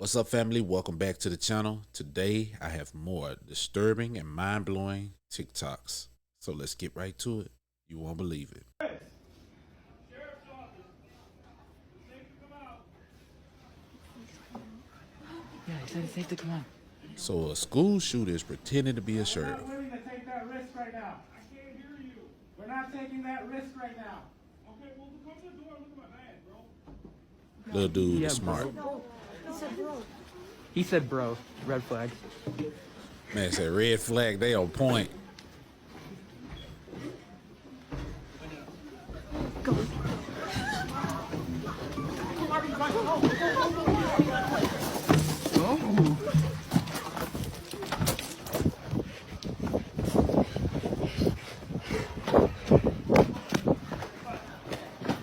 What's up, family? Welcome back to the channel. Today I have more disturbing and mind-blowing TikToks. So let's get right to it. You won't believe it. Yeah, he said it's safe to come on. So a school shooter is pretending to be a sheriff. We're not willing to take that risk right now. I can't hear you. We're not taking that risk right now. Okay, well, come to the door and look at my bag, bro. Little dude Yeah, is smart. bro. He said bro. Red flag. Man said red flag, they on point.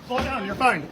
Slow down, you're fine.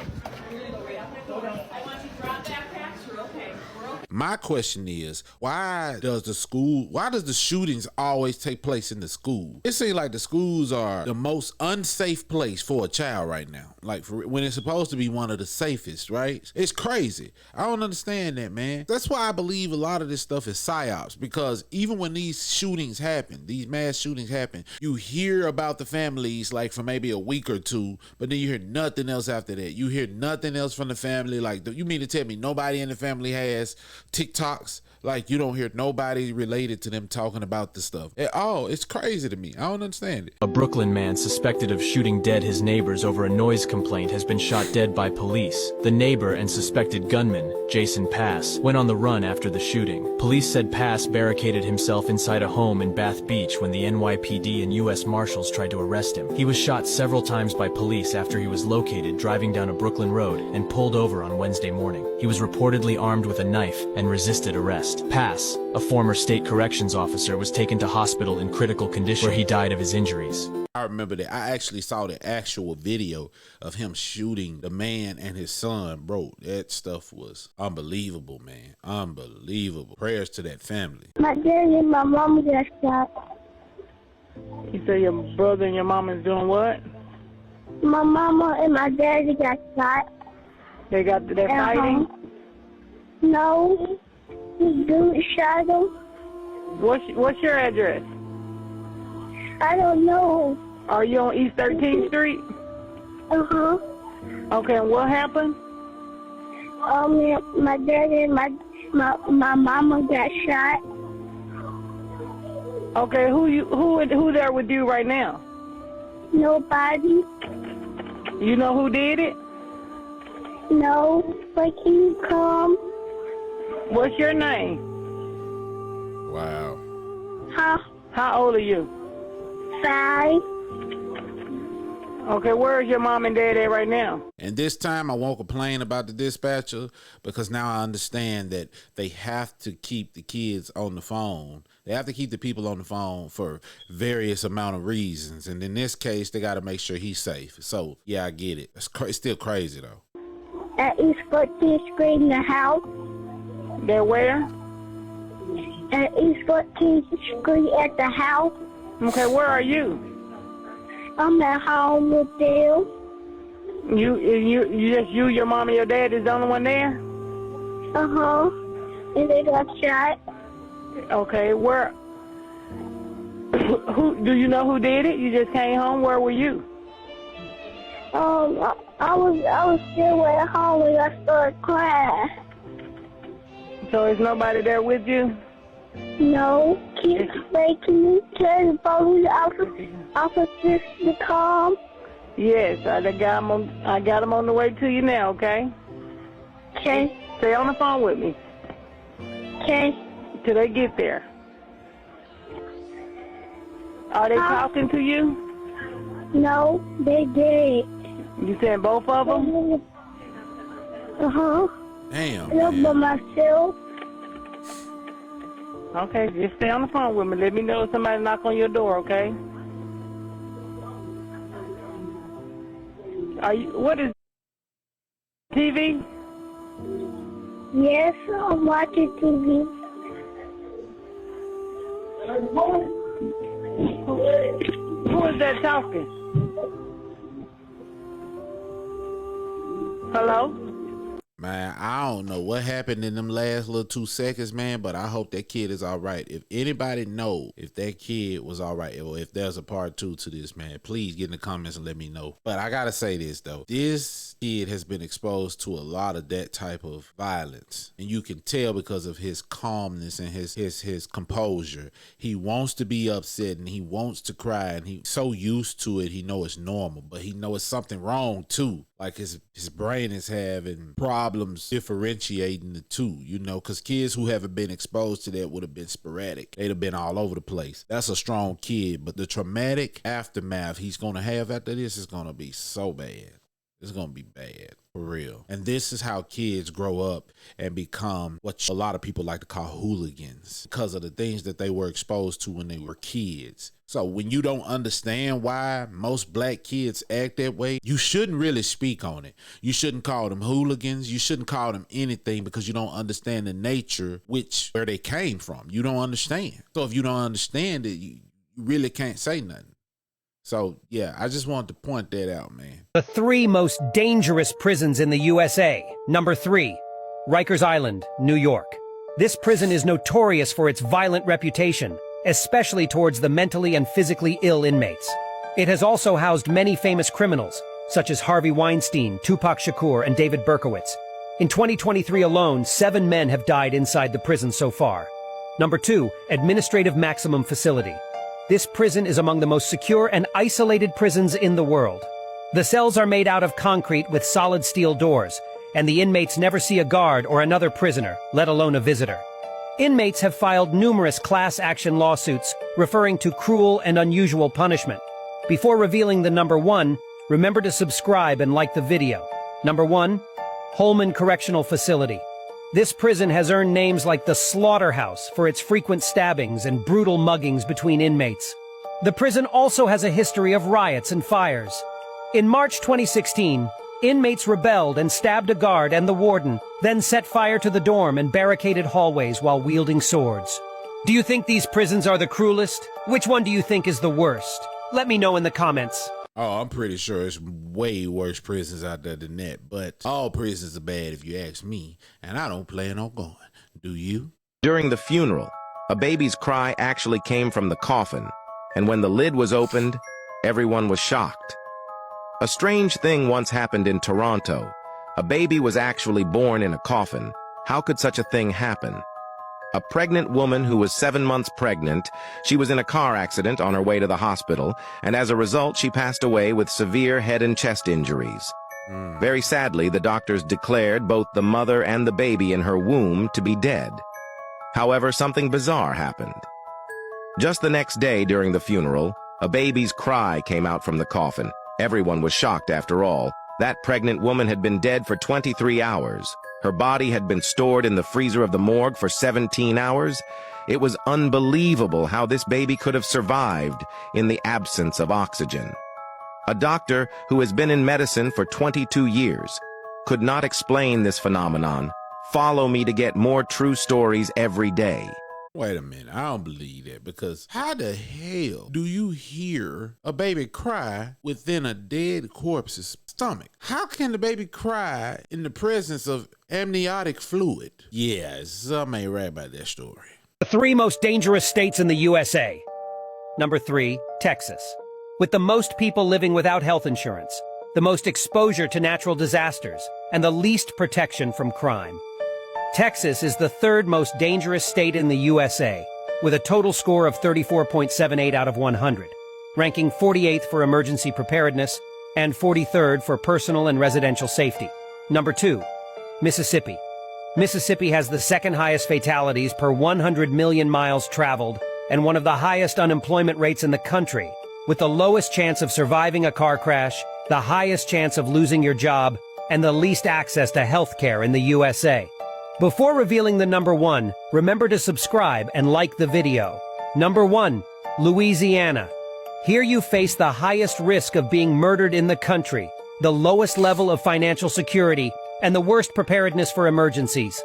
My question is, why does the shootings always take place in the school? It seems like the schools are the most unsafe place for a child right now. Like when it's supposed to be one of the safest, right? It's crazy. I don't understand that, man. That's why I believe a lot of this stuff is psyops, because even when these shootings happen, these mass shootings happen, you hear about the families like for maybe a week or two, but then you hear nothing else after that. You hear nothing else from the family. Like, you mean to tell me nobody in the family has TikToks? Like, you don't hear nobody related to them talking about this stuff at all. It's crazy to me. I don't understand it. A Brooklyn man suspected of shooting dead his neighbors over a noise complaint has been shot dead by police. The neighbor and suspected gunman, Jason Pass, went on the run after the shooting. Police said Pass barricaded himself inside a home in Bath Beach when the NYPD and U.S. Marshals tried to arrest him. He was shot several times by police after he was located driving down a Brooklyn road and pulled over on Wednesday morning. He was reportedly armed with a knife and resisted arrest. Pass, a former state corrections officer, was taken to hospital in critical condition where he died of his injuries. I remember that. I actually saw the actual video of him shooting the man and his son. Bro, that stuff was unbelievable, man. Unbelievable. Prayers to that family. My dad and my mom got shot. You say your brother and your mom is doing what? My mama and my daddy got shot. They're fighting? No. This dude shot him. What's your address? I don't know. Are you on East 13th Street? Uh-huh. Okay, and what happened? My daddy and my mama got shot. Okay, who there with you right now? Nobody. You know who did it? No. But can you come? What's your name? Wow. Huh? How old are you? 5. Okay, where is your mom and dad at right now? And this time I won't complain about the dispatcher, because now I understand that they have to keep the kids on the phone. They have to keep the people on the phone for various amount of reasons. And in this case, they got to make sure he's safe. So, yeah, I get it. It's still crazy, though. At East 14th Street in the house. They're where? At East 14th Street at the house. Okay, where are you? I'm at home with them. You, your mom and your dad is the only one there? Uh-huh. And they got shot. Okay, where? Who do you know who did it? You just came home. Where were you? I was still at home when I started crying. So is nobody there with you? No. Can you tell the police officers to come? Yes, I got them on the way to you now, okay? Okay. Stay on the phone with me. Okay. Till they get there. Are they talking to you? No, they did. You said both of them? Uh-huh. Damn, I by man. myself. Okay, just stay on the phone with me. Let me know if somebody knock on your door, okay? What is TV? Yes, I'm watching TV. Who is that talking? Hello? Man, I don't know what happened in them last little 2 seconds, man, but I hope that kid is all right. If anybody know if that kid was all right, or if there's a part 2 to this, man, please get in the comments and let me know. But I gotta say this, though. This kid has been exposed to a lot of that type of violence, and you can tell because of his calmness and his composure. He wants to be upset and he wants to cry, and he's so used to it, he know it's normal, but he know it's something wrong too. Like his brain is having problems differentiating the two, you know, because kids who haven't been exposed to that would have been sporadic. They'd have been all over the place. That's a strong kid, but the traumatic aftermath he's going to have after this is going to be so bad. It's going to be bad, for real. And this is how kids grow up and become what a lot of people like to call hooligans, because of the things that they were exposed to when they were kids. So when you don't understand why most black kids act that way, you shouldn't really speak on it. You shouldn't call them hooligans. You shouldn't call them anything, because you don't understand the nature where they came from. You don't understand. So if you don't understand it, you really can't say nothing. So, yeah, I just wanted to point that out, man. The 3 most dangerous prisons in the USA. Number 3, Rikers Island, New York. This prison is notorious for its violent reputation, especially towards the mentally and physically ill inmates. It has also housed many famous criminals, such as Harvey Weinstein, Tupac Shakur, and David Berkowitz. In 2023 alone, 7 men have died inside the prison so far. Number 2, Administrative Maximum Facility. This prison is among the most secure and isolated prisons in the world. The cells are made out of concrete with solid steel doors, and the inmates never see a guard or another prisoner, let alone a visitor. Inmates have filed numerous class action lawsuits referring to cruel and unusual punishment. Before revealing the number 1, remember to subscribe and like the video. Number 1, Holman Correctional Facility. This prison has earned names like the Slaughterhouse for its frequent stabbings and brutal muggings between inmates. The prison also has a history of riots and fires. In March 2016, inmates rebelled and stabbed a guard and the warden, then set fire to the dorm and barricaded hallways while wielding swords. Do you think these prisons are the cruelest? Which one do you think is the worst? Let me know in the comments. Oh, I'm pretty sure it's way worse prisons out there than that, but all prisons are bad if you ask me, and I don't plan on going. Do you? During the funeral, a baby's cry actually came from the coffin, and when the lid was opened, everyone was shocked. A strange thing once happened in Toronto. A baby was actually born in a coffin. How could such a thing happen? A pregnant woman who was 7 months pregnant, she was in a car accident on her way to the hospital, and as a result, she passed away with severe head and chest injuries. Very sadly, the doctors declared both the mother and the baby in her womb to be dead. However, something bizarre happened. Just the next day during the funeral, a baby's cry came out from the coffin. Everyone was shocked after all. That pregnant woman had been dead for 23 hours. Her body had been stored in the freezer of the morgue for 17 hours. It was unbelievable how this baby could have survived in the absence of oxygen. A doctor who has been in medicine for 22 years could not explain this phenomenon. Follow me to get more true stories every day. Wait a minute, I don't believe that, because how the hell do you hear a baby cry within a dead corpse's stomach? How can the baby cry in the presence of amniotic fluid? Yeah, something ain't right about that story. The 3 most dangerous states in the USA. Number 3, Texas. With the most people living without health insurance, the most exposure to natural disasters, and the least protection from crime. Texas is the 3rd most dangerous state in the USA, with a total score of 34.78 out of 100, ranking 48th for emergency preparedness and 43rd for personal and residential safety. Number 2, Mississippi. Mississippi has the 2nd highest fatalities per 100 million miles traveled and one of the highest unemployment rates in the country, with the lowest chance of surviving a car crash, the highest chance of losing your job, and the least access to health care in the USA. Before revealing the number 1, remember to subscribe and like the video. Number 1, Louisiana. Here you face the highest risk of being murdered in the country, the lowest level of financial security, and the worst preparedness for emergencies.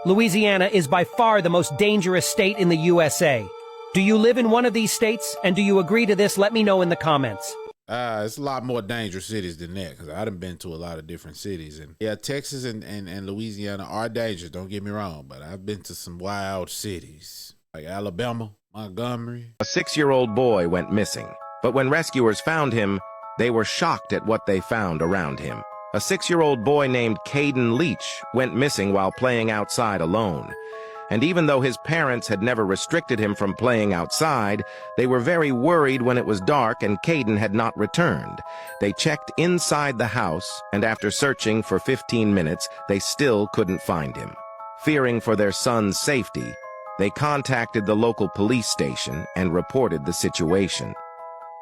Louisiana is by far the most dangerous state in the USA. Do you live in one of these states, and do you agree to this? Let me know in the comments. It's a lot more dangerous cities than that, because I done been to a lot of different cities. And yeah, Texas and Louisiana are dangerous, don't get me wrong, but I've been to some wild cities like Alabama, Montgomery. A 6-year-old boy went missing, but when rescuers found him, they were shocked at what they found around him. A 6-year-old boy named Caden Leach went missing while playing outside alone. And even though his parents had never restricted him from playing outside, they were very worried when it was dark and Caden had not returned. They checked inside the house, and after searching for 15 minutes, they still couldn't find him. Fearing for their son's safety, they contacted the local police station and reported the situation.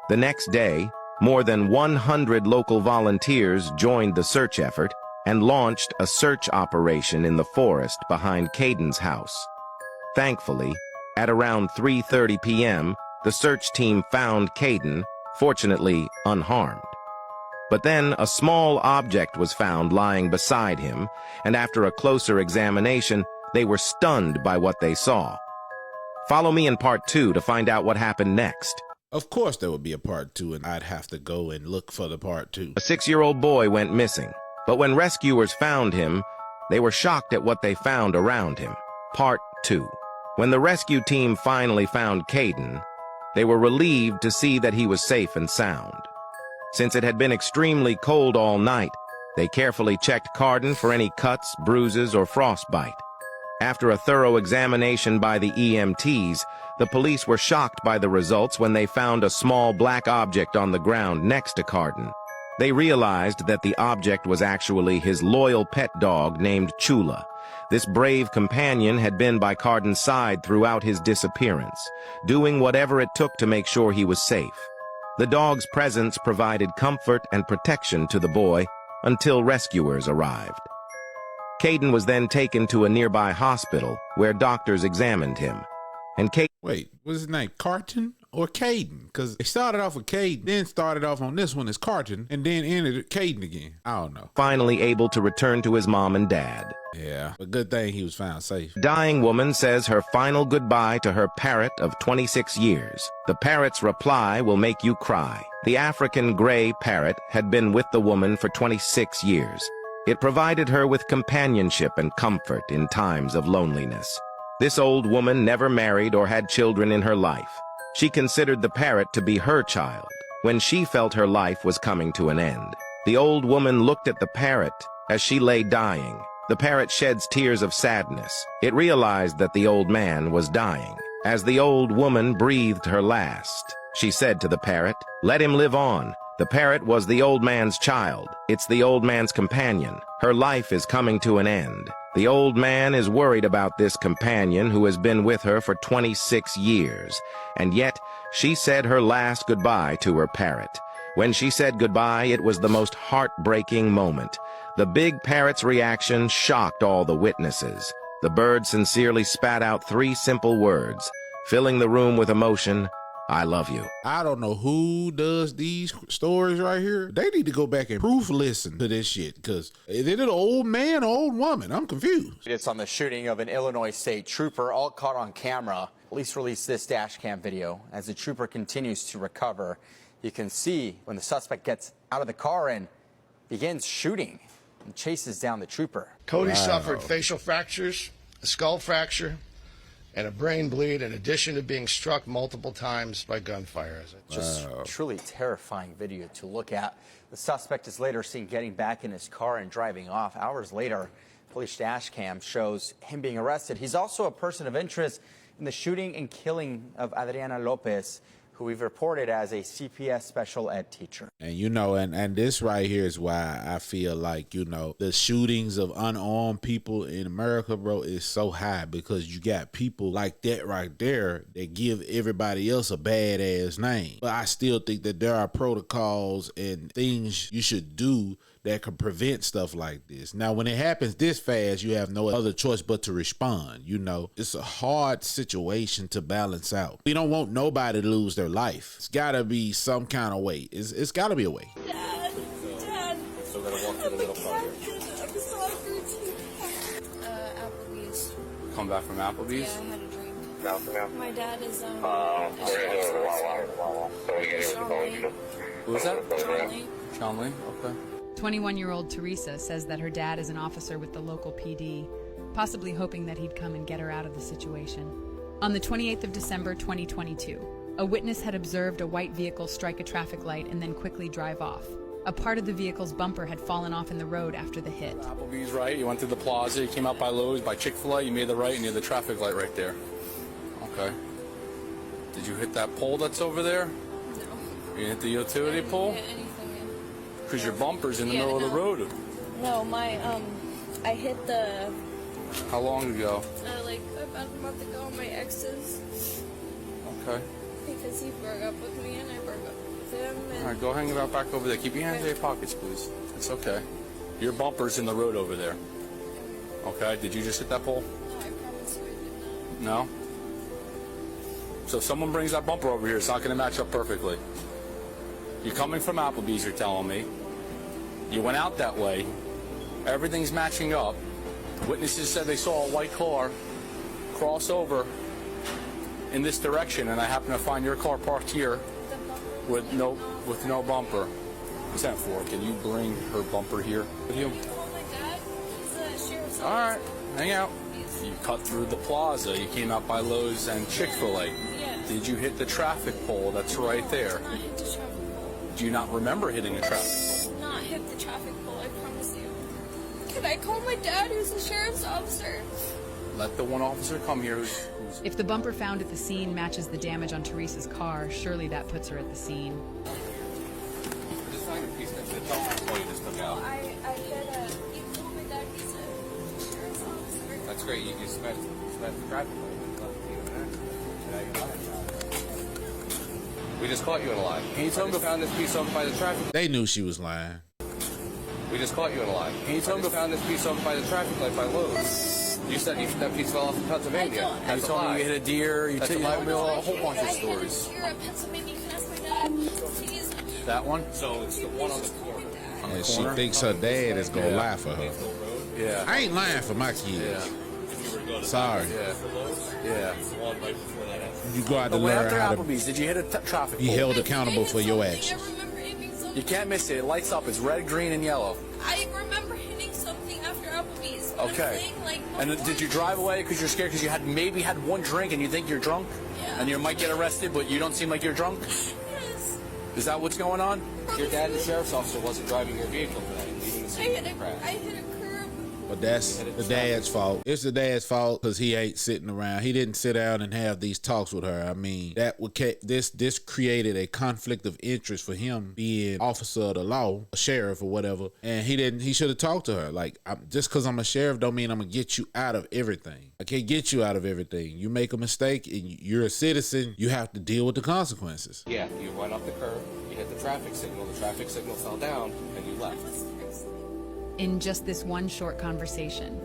The next day, more than 100 local volunteers joined the search effort and launched a search operation in the forest behind Caden's house. Thankfully, at around 3:30 p.m., the search team found Caden, fortunately unharmed. But then a small object was found lying beside him, and after a closer examination, they were stunned by what they saw. Follow me in part 2 to find out what happened next. Of course there would be a part 2, and I'd have to go and look for the part 2. A 6-year-old boy went missing, but when rescuers found him, they were shocked at what they found around him. Part 2. When the rescue team finally found Caden, they were relieved to see that he was safe and sound. Since it had been extremely cold all night, they carefully checked Carden for any cuts, bruises, or frostbite. After a thorough examination by the EMTs, the police were shocked by the results when they found a small black object on the ground next to Carden. They realized that the object was actually his loyal pet dog named Chula. This brave companion had been by Carden's side throughout his disappearance, doing whatever it took to make sure he was safe. The dog's presence provided comfort and protection to the boy until rescuers arrived. Caden was then taken to a nearby hospital where doctors examined him. And Wait, what's his name? Carton or Caden? Because they started off with Caden, then started off on this one as Carton, and then ended at Caden again. I don't know. Finally able to return to his mom and dad. Yeah, but good thing he was found safe. Dying woman says her final goodbye to her parrot of 26 years. The parrot's reply will make you cry. The African gray parrot had been with the woman for 26 years. It provided her with companionship and comfort in times of loneliness. This old woman never married or had children in her life. She considered the parrot to be her child when she felt her life was coming to an end. The old woman looked at the parrot as she lay dying. The parrot sheds tears of sadness. It realized that the old man was dying. As the old woman breathed her last, she said to the parrot, "Let him live on." The parrot was the old man's child. It's the old man's companion. Her life is coming to an end. The old man is worried about this companion who has been with her for 26 years. And yet, she said her last goodbye to her parrot. When she said goodbye, it was the most heartbreaking moment. The big parrot's reaction shocked all the witnesses. The bird sincerely spat out 3 simple words, filling the room with emotion: "I love you." I don't know who does these stories right here. They need to go back and proof listen to this shit, because is it an old man or old woman? I'm confused. It's on the shooting of an Illinois state trooper, all caught on camera. Police released this dash cam video as the trooper continues to recover. You can see when the suspect gets out of the car and begins shooting and chases down the trooper. Cody suffered facial fractures, a skull fracture, and a brain bleed, in addition to being struck multiple times by gunfire. Just truly terrifying video to look at. The suspect is later seen getting back in his car and driving off. Hours later, police dash cam shows him being arrested. He's also a person of interest in the shooting and killing of Adriana Lopez, who we've reported as a CPS special ed teacher. And you know, and this right here is why I feel like, you know, the shootings of unarmed people in America, bro, is so high, because you got people like that right there that give everybody else a badass name. But I still think that there are protocols and things you should do that can prevent stuff like this. Now, when it happens this fast, you have no other choice but to respond. You know, it's a hard situation to balance out. We don't want nobody to lose their life. It's gotta be some kind of way. It's gotta be a way. Dad. So we're gonna walk through the middle part here. I'm so hungry. Applebee's. Come back from Applebee's? Yeah, I had a dream. My dad is, Who was that? Sean Lee. Okay. 21-year-old Teresa says that her dad is an officer with the local PD, possibly hoping that he'd come and get her out of the situation. On the 28th of December 2022, a witness had observed a white vehicle strike a traffic light and then quickly drive off. A part of the vehicle's bumper had fallen off in the road after the hit. Applebee's right, you went through the plaza, you came out by Lowe's, by Chick-fil-A, you made the right, and you had the traffic light right there. Okay. Did you hit that pole that's over there? No. You hit the utility pole? I didn't hit anything. Because your bumper's in the middle of the road. No, I hit the... How long ago? Like about a month ago, my ex's. Okay. Because he broke up with me and I broke up with him. And All right, go hang about back over there. Keep your hands in your pockets, please. It's okay. Your bumper's in the road over there. Okay, did you just hit that pole? No, I promise you I did No? not. So if someone brings that bumper over here, it's not going to match up perfectly. You're coming from Applebee's, you're telling me. You went out that way. Everything's matching up. Witnesses said they saw a white car cross over in this direction, and I happen to find your car parked here with no bumper. What's that for? Can you bring her bumper here with you? Oh, my dad, he's a sheriff's officer. All right, hang out. You cut through the plaza. You came out by Lowe's and Chick-fil-A. Yes. Did you hit the traffic pole that's right there? I did not hit the traffic pole. Do you not remember hitting a traffic pole? I did not hit the traffic pole, I promise you. Can I call my dad, who's a sheriff's officer? Let the one officer come here. If the bumper found at the scene matches the damage on Teresa's car, surely that puts her at the scene. Just find a piece of the bumper you just took out. I hit a... You told my dad he's a sheriff's officer. That's great. You just spent the traffic light. We just caught you in a lie. Can you tell me found this piece over by the traffic? They knew she was lying. We just caught you in a lie. Can you tell me found this piece over by the traffic light by Lowe's? You said that piece fell off in Pennsylvania. I You told me you hit a deer. You told me a whole bunch of stories. I hit a deer in Pennsylvania. You can ask my dad. Please. That one? So it's the one on the corner. And she thinks her dad is gonna lie for her. Yeah. I ain't lying for my kids. Sorry. Yeah. You go out to But learn after how to Applebee's, did you hit a traffic be pole? held accountable for your I actions. remember hitting something. You can't miss it. It lights up. It's red, green, and yellow. I remember hitting something after Applebee's. But I'm Okay. saying, like, And then did you drive away because you're scared because you had maybe had one drink and you think you're drunk? Yeah. And you might get arrested, but you don't seem like you're drunk? Yes. Is that what's going on? Your dad, the sheriff's officer, wasn't driving your vehicle today, leaving the scene of the crash. I hit a curb. But that's the dad's fault. It's the dad's fault because he ain't sitting around. He didn't sit down and have these talks with her. I mean, that would this created a conflict of interest for him being officer of the law, a sheriff or whatever. And he didn't. He should have talked to her. Like, just because I'm a sheriff don't mean I'm gonna get you out of everything. I can't get you out of everything. You make a mistake and you're a citizen. You have to deal with the consequences. Yeah, you went up the curb, you hit the traffic signal fell down, and you left. In just this one short conversation,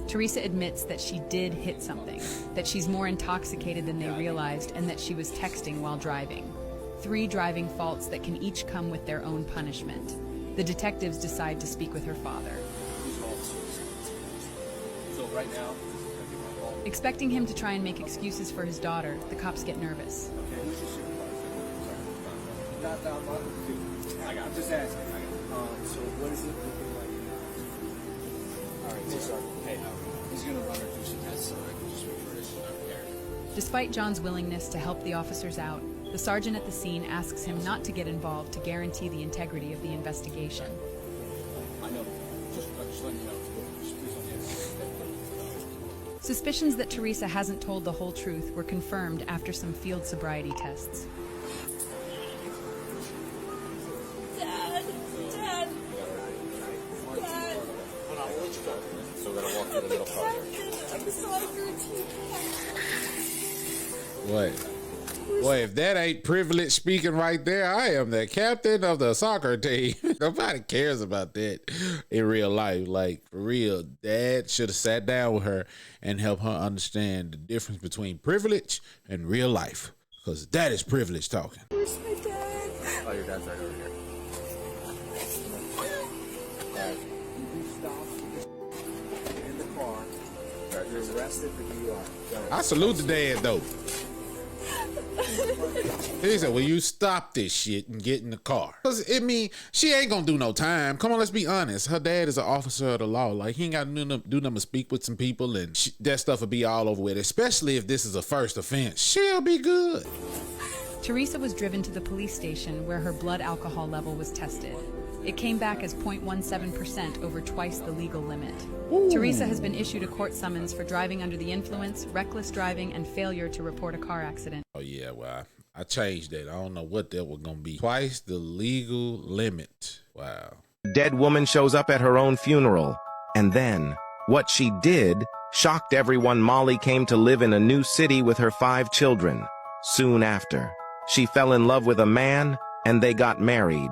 Teresa admits that she did hit something, that she's more intoxicated than they realized, and that she was texting while driving. 3 driving faults that can each come with their own punishment. The detectives decide to speak with her father. So right now, Expecting him to try and make excuses for his daughter, the cops get nervous. I'm just asking. So what is it looking like? All right, so hey, he's gonna run her through some tests so I can just refer this to our care. Despite John's willingness to help the officers out, the sergeant at the scene asks him not to get involved to guarantee the integrity of the investigation. I know. Just letting you know. Just please don't get Suspicions that Teresa hasn't told the whole truth were confirmed after some field sobriety tests. Dad. So we're gonna walk through the middle part here. I'm sorry, Gertie. What? Boy, if that ain't privilege speaking right there, I am the captain of the soccer team. Nobody cares about that in real life. Like, for real, Dad should have sat down with her and helped her understand the difference between privilege and real life. Because that is privilege talking. Where's my dad? Oh, your dad's right over here. Dad, you stop in the car. You're arrested for DUI. I salute the dad, though. He said, well, you stop this shit and get in the car. Because, she ain't gonna do no time. Come on, let's be honest. Her dad is an officer of the law. Like, he ain't got to do nothing but speak with some people, and that stuff will be all over with, especially if this is a first offense. She'll be good. Teresa was driven to the police station where her blood alcohol level was tested. It came back as 0.17% over twice the legal limit. Ooh. Teresa has been issued a court summons for driving under the influence, reckless driving, and failure to report a car accident. Oh, yeah, well, I changed that. I don't know what that was going to be. Twice the legal limit. Wow. Dead woman shows up at her own funeral. And then, what she did shocked everyone. Molly came to live in a new city with her 5 children. Soon after, she fell in love with a man, and they got married.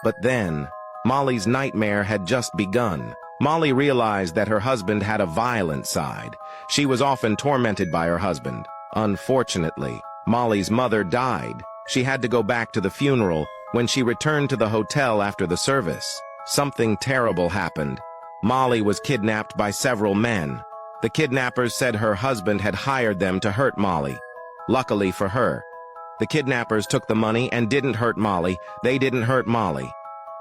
But then, Molly's nightmare had just begun. Molly realized that her husband had a violent side. She was often tormented by her husband. Unfortunately, Molly's mother died. She had to go back to the funeral. When she returned to the hotel after the service, something terrible happened. Molly was kidnapped by several men. The kidnappers said her husband had hired them to hurt Molly. Luckily for her, the kidnappers took the money and didn't hurt Molly. They didn't hurt Molly.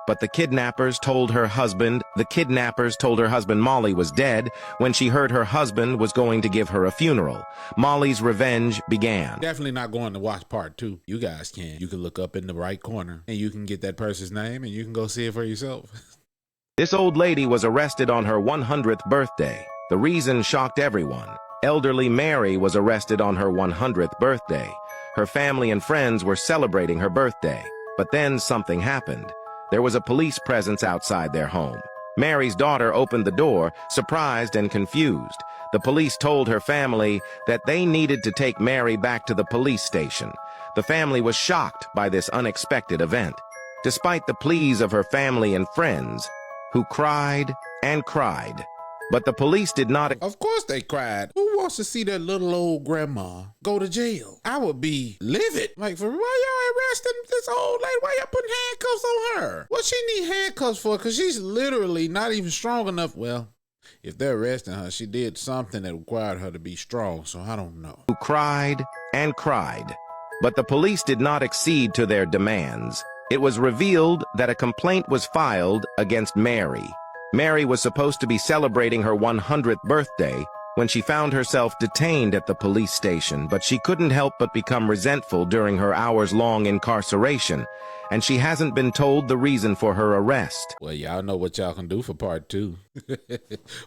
But the kidnappers told her husband Molly was dead when she heard her husband was going to give her a funeral. Molly's revenge began. Definitely not going to watch part 2. You guys can. You can look up in the right corner and you can get that person's name and you can go see it for yourself. This old lady was arrested on her 100th birthday. The reason shocked everyone. Elderly Mary was arrested on her 100th birthday. Her family and friends were celebrating her birthday. But then something happened. There was a police presence outside their home. Mary's daughter opened the door, surprised and confused. The police told her family that they needed to take Mary back to the police station. The family was shocked by this unexpected event. Despite the pleas of her family and friends, who cried and cried, but the police did not. Of course they cried. Who wants to see their little old grandma go to jail? I would be livid. Like, for why y'all arresting this old lady? Why y'all putting handcuffs on her? What she need handcuffs for? Because she's literally not even strong enough. Well, if they're arresting her, she did something that required her to be strong, so I don't know. Who cried and cried, but the police did not accede to their demands. It was revealed that a complaint was filed against Mary. Mary was supposed to be celebrating her 100th birthday when she found herself detained at the police station, but she couldn't help but become resentful during her hours-long incarceration, and she hasn't been told the reason for her arrest. Well, y'all know what y'all can do for part 2.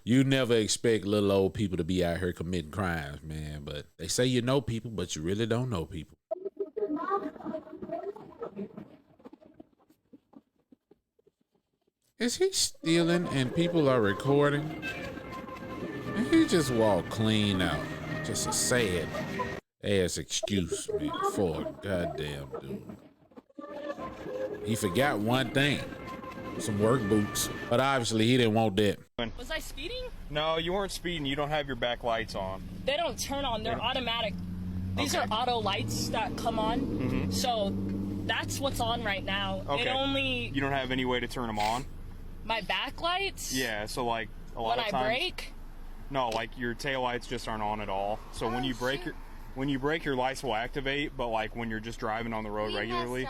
You never expect little old people to be out here committing crimes, man, but they say you know people, but you really don't know people. Is he stealing and people are recording? And he just walked clean out. Just a sad ass excuse, man, for a goddamn dude. He forgot one thing. Some work boots. But obviously he didn't want that. Was I speeding? No, you weren't speeding. You don't have your back lights on. They don't turn on. They're automatic. These are auto lights that come on. Mm-hmm. So that's what's on right now. Okay. It only... You don't have any way to turn them on? My back lights? Yeah, so like a lot of times... When I brake? No, like your tail lights just aren't on at all. So when you brake your lights will activate, but like when you're just driving on the road regularly.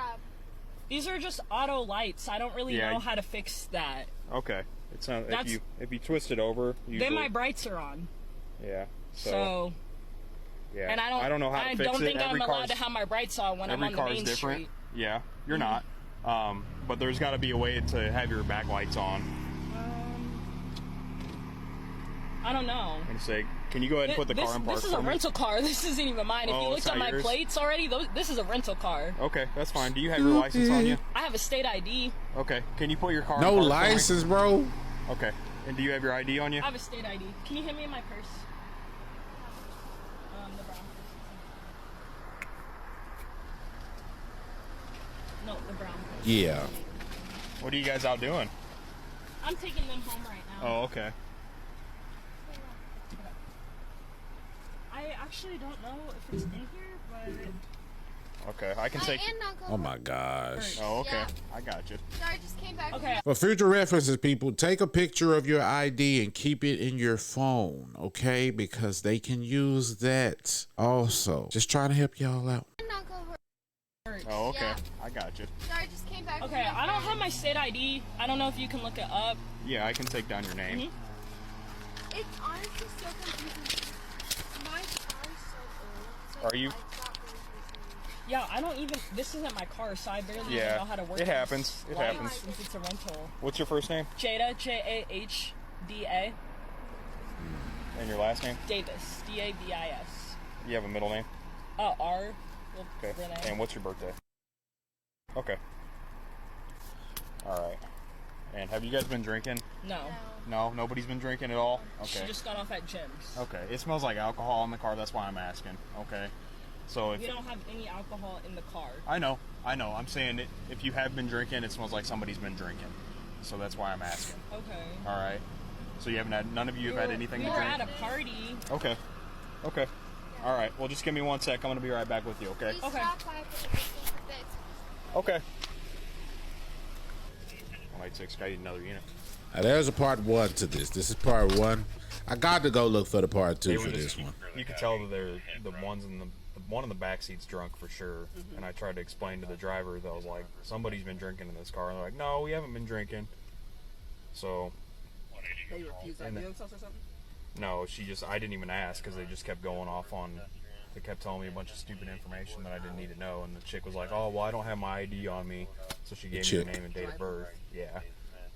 These are just auto lights. I don't really know how to fix that. Okay. It's not, if you twist it over, usually, then my brights are on. Yeah. So yeah. And I don't know how to fix it. I don't think I'm allowed to have my brights on when I'm on the main street. Yeah, you're not. But there's got to be a way to have your back lights on. I don't know. I'm say, can you go ahead and put the car in park? This is a rental car. This isn't even mine. If you looked at my plates already, this is a rental car. Okay, that's fine. Do you have your license on you? I have a state ID. Okay, can you put your car in No park license, bro. Okay, and do you have your ID on you? I have a state ID. Can you hit me in my purse? The brown purse. No, the brown purse. Yeah. What are you guys out doing? I'm taking them home right now. Oh, okay. I actually don't know if it's in here, but... Okay, I can take... Oh my gosh. Oh, okay. I got you. So I just came back. Okay. For future references, people, take a picture of your ID and keep it in your phone, okay? Because they can use that also. Just trying to help y'all out. hurts. Oh, okay. Yeah. I got you. Sorry, I just came back. Okay, I don't have my state ID. I don't know if you can look it up. Yeah, I can take down your name. It's honestly so confusing. My car's so old. Are you? Yeah, I don't even. This isn't my car, so I barely even know how to work. It happens. It lights happens. Since it's a rental. What's your first name? Jada, Jahda. And your last name? Davis, Davis. You have a middle name? R. Well, Okay. Renee. And what's your birthday? Okay. All right. And have you guys been drinking? No. No, nobody's been drinking at all? Okay. She just got off at Jim's. Okay. It smells like alcohol in the car. That's why I'm asking. Okay. So if We don't have any alcohol in the car. I know. I'm saying if you have been drinking, it smells like somebody's been drinking. So that's why I'm asking. Okay. All right. So you haven't had, none of you have had anything We to were drink? at a party. Okay. Okay. All right. Well, just give me 1 sec. I'm going to be right back with you, okay? Please stop by for the fix. Okay. 186, I need another unit. Now, there's a part 1 to this. This is part 1. I got to go look for the part 2 for this one. You could tell that they're the ones in the one in the back seat's drunk for sure. And I tried to explain to the driver that I was like, somebody's been drinking in this car. And they're like, no, we haven't been drinking. So. They refused ambulance or something? No, I didn't even ask because they just kept going off on. They kept telling me a bunch of stupid information that I didn't need to know. And the chick was like, oh, well, I don't have my ID on me. So she gave me her name and date of birth. Yeah.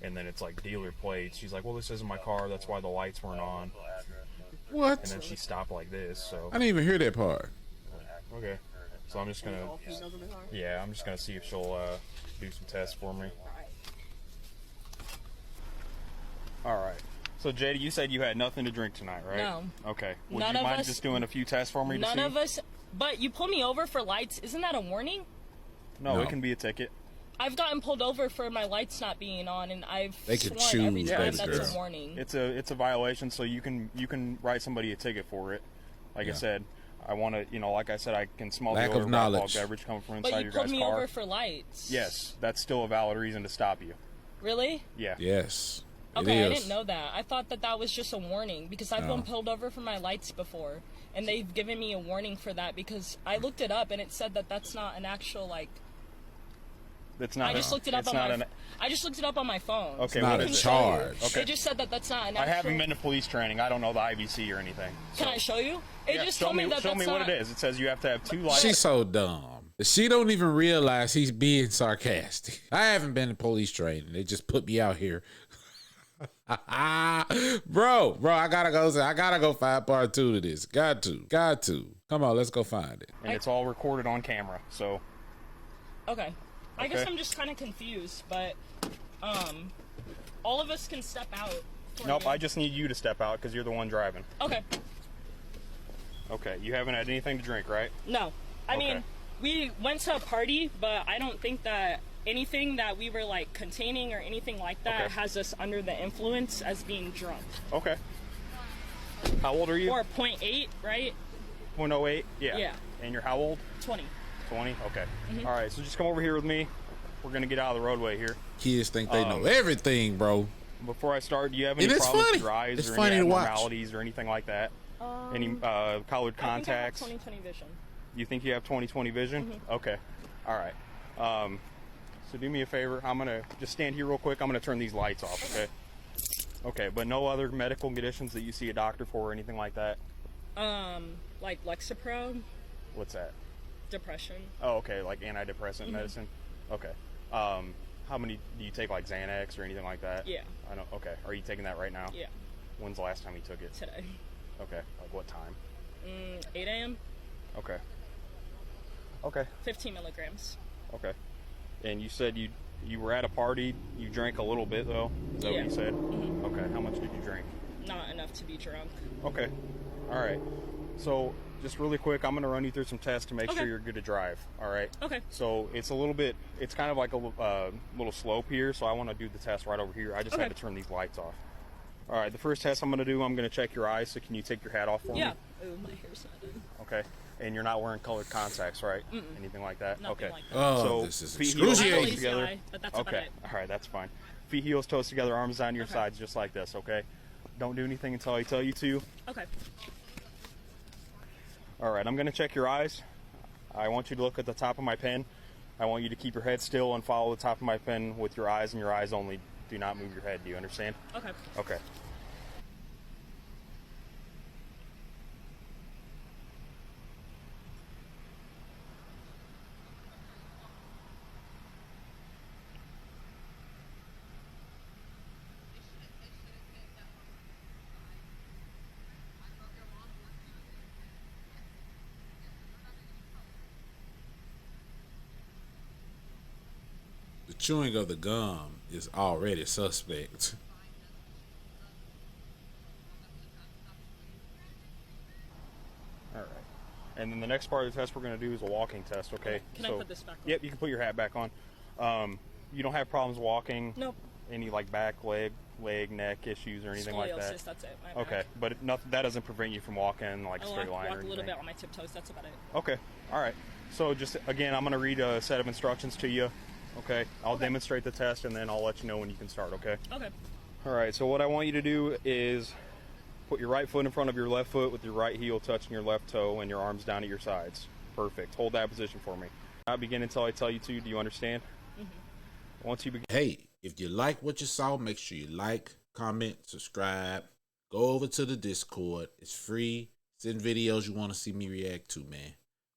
And then it's like dealer plates. She's like, well, this isn't my car. That's why the lights weren't on. What? And then she stopped like this. So I didn't even hear that part. Okay. So I'm just gonna. Yeah, I'm just gonna see if she'll do some tests for me. All right. So Jada, you said you had nothing to drink tonight, right? No. Okay. Would None you of mind us- just doing a few tests for me? None to see? of us. But you pulled me over for lights. Isn't that a warning? No, it can be a ticket. I've gotten pulled over for my lights not being on, and I've They can sworn every choose, time baby that's girl. a warning. It's a violation, so you can write somebody a ticket for it. Like I said, I want to, like I said, I can smell Lack the of odor of alcohol knowledge. beverage coming from But inside you your pulled guy's me car. over for lights. Yes, that's still a valid reason to stop you. Really? Yeah. Yes. Okay, I didn't know that. I thought that was just a warning because I've No. been pulled over for my lights before, and they've given me a warning for that because I looked it up and it said that that's not an actual like. That's not. I just looked it up it's on not my. I just looked it up on my phone. Okay, It's not what a is it? charge. Okay. They just said that that's not an I actual. haven't been to police training. I don't know the IVC or anything. Can I show you? It Yeah, just show told me that show that's me not. what it is. It says you have to have 2 lights. She's so dumb. She don't even realize he's being sarcastic. I haven't been to police training. They just put me out here. bro, I gotta go find part 2 to this. Got to. Come on, let's go find it. And it's all recorded on camera. So Okay. I guess Okay. I'm just kind of confused, but all of us can step out. For nope, you. I just need you to step out because you're the one driving. Okay. Okay, you haven't had anything to drink, right? No. I Okay. mean, we went to a party, but I don't think that anything that we were like containing or anything like that Okay. has us under the influence as being drunk. Okay. How old are you? Or 0.8, right? 0.08? Yeah. Yeah. And you're how old? 20. 20? Okay. Mhm. All right, so just come over here with me. We're going to get out of the roadway here. Kids think they know everything, bro. Before I start, do you have any And it's problems funny. with your eyes It's or funny any to watch. abnormalities or anything like that? Any colored contacts? I think I have 20/20 vision. You think you have 20/20 vision? Mm-hmm. Okay. All right. So do me a favor. I'm going to just stand here real quick. I'm going to turn these lights off, okay? Okay, but no other medical conditions that you see a doctor for or anything like that? Like Lexapro, What's that? depression. Oh, okay, like antidepressant Mhm. medicine? Okay. How many do you take, like Xanax or anything like that? Yeah. I don't. Okay. Are you taking that right now? Yeah. When's the last time you took it? Today. Okay. Like what time? 8 a.m. Okay. Okay. 15 milligrams. Okay. And you said you were at a party. You drank a little bit though. Is that Yeah. what you said? Mhm. Okay. How much did you drink? Not enough to be drunk. Okay. All right. So just really quick, I'm going to run you through some tests to make Okay. sure you're good to drive. All right. Okay. So it's a little bit. It's kind of like a little slope here. So I want to do the test right over here. I just Okay. had to turn these lights off. All right. The first test I'm going to do, I'm going to check your eyes. So can you take your hat off for Yeah. me? Ooh, my hair's not done. Okay. And you're not wearing colored contacts, right? Mm-mm. Anything like that? Nothing Okay. like that. Oh, so this is feet, heels, excruciating. toes I'm a lazy together. guy, but that's about Okay. it. All right. That's fine. Feet, heels, toes together, arms on your Okay. sides, just like this. Okay. Don't do anything until I tell you to. Okay. All right. I'm going to check your eyes. I want you to look at the top of my pen. I want you to keep your head still and follow the top of my pen with your eyes and your eyes only. Do not move your head. Do you understand? Okay. Okay. The chewing of the gum is already suspect. All right. And then the next part of the test we're going to do is a walking test, okay? Can I put this back on? Yep, you can put your hat back on. You don't have problems walking? Nope. Any like back, leg, neck issues or anything like that? Scoliosis, that's it. My Okay, back. but nothing, that doesn't prevent you from walking like a straight line or walk a anything? little bit on my tiptoes, that's about it. Okay, all right. So just, again, I'm going to read a set of instructions to you, okay? I'll demonstrate the test, and then I'll let you know when you can start, okay? Okay. All right, so what I want you to do is put your right foot in front of your left foot with your right heel touching your left toe and your arms down at your sides. Perfect. Hold that position for me. Not begin until I tell you to. Do you understand? Mm-hmm. Once you begin. Hey, if you like what you saw, make sure you like, comment, subscribe. Go over to the Discord. It's free. Send videos you want to see me react to, man.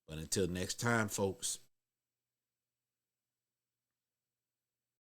But until next time, folks,